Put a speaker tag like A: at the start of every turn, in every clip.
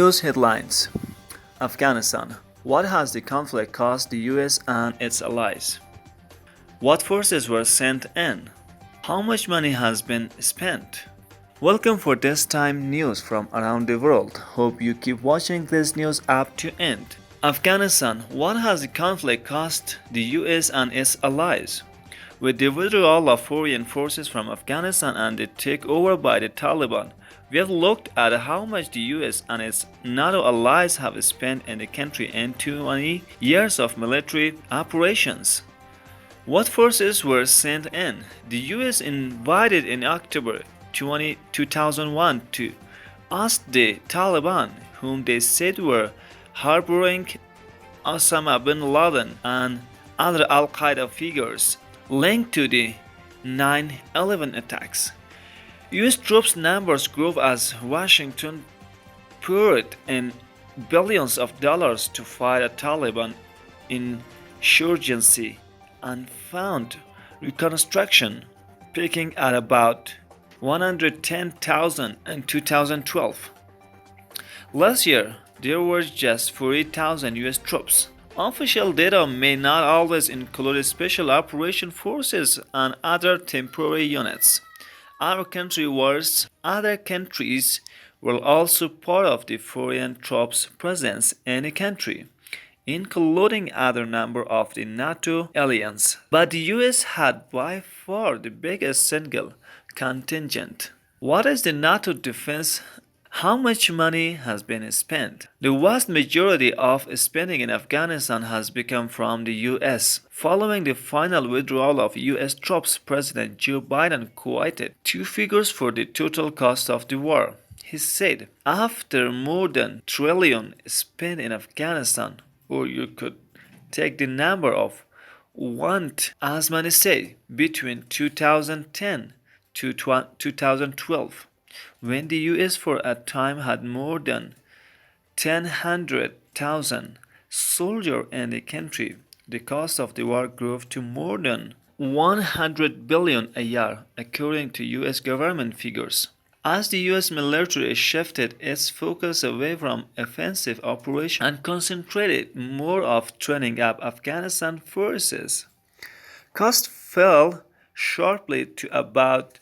A: News headlines. Afghanistan. What has the conflict cost the US and its allies? What forces were sent in? How much money has been spent? Welcome for this time news from around the world. Hope you keep watching this news up to end. Afghanistan. What has the conflict cost the US and its allies? With the withdrawal of foreign forces from Afghanistan and the takeover by the Taliban, we have looked at how much the US and its NATO allies have spent in the country in 20 years of military operations. What forces were sent in? The US invaded in October 2001 to oust the Taliban, whom they said were harboring Osama bin Laden and other Al-Qaeda figures linked to the 9/11 attacks. US troops numbers grew as Washington poured in billions of dollars to fight a Taliban insurgency and found reconstruction peaking at about 110,000 in 2012. Last year, there were just 40,000 US troops. Official data may not always include special operation forces and other temporary units. Our country was other countries were also part of the foreign troops' presence in the country, including other members of the NATO alliance. But the US had by far the biggest single contingent. What is the NATO defense? How much money has been spent? The vast majority of spending in Afghanistan has become from the US. Following the final withdrawal of US troops, President Joe Biden quoted two figures for the total cost of the war. He said, after more than trillion spent in Afghanistan, or you could take the number of want as many say, between 2010 to 2012. When the US for a time had more than 100,000 soldiers in the country, the cost of the war grew to more than 100 billion a year, according to US government figures. As the US military shifted its focus away from offensive operations and concentrated more of training up Afghanistan forces, costs fell sharply to about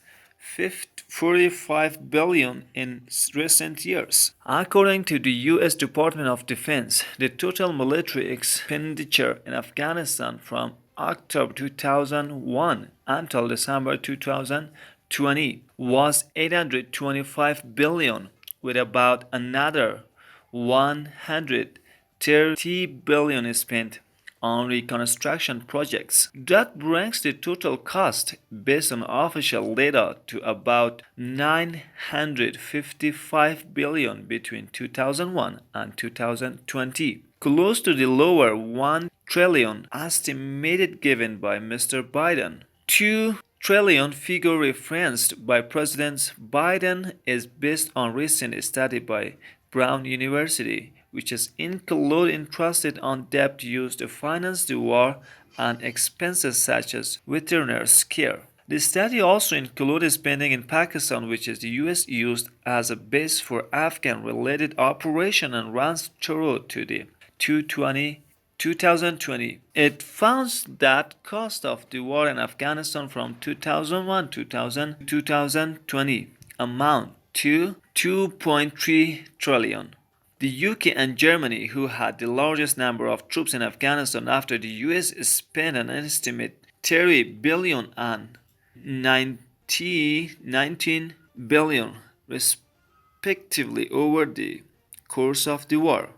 A: 45 billion in recent years. According to the US Department of Defense, the total military expenditure in Afghanistan from October 2001 until December 2020 was 825 billion, with about another 130 billion spent on reconstruction projects. That brings the total cost, based on official data, to about 955 billion between 2001 and 2020, close to the lower 1 trillion estimated given by Mr. Biden. 2 trillion figure referenced by President Biden is based on recent study by Brown University, which is included interested on debt used to finance the war and expenses such as veterinaries care. The study also included spending in Pakistan, which is the US used as a base for Afghan-related operation and runs through to the 2020. It found that cost of the war in Afghanistan from 2001 to 2020 amount to 2.3 trillion. The UK and Germany, who had the largest number of troops in Afghanistan after the US, spent an estimated 30 billion and 19 billion respectively over the course of the war.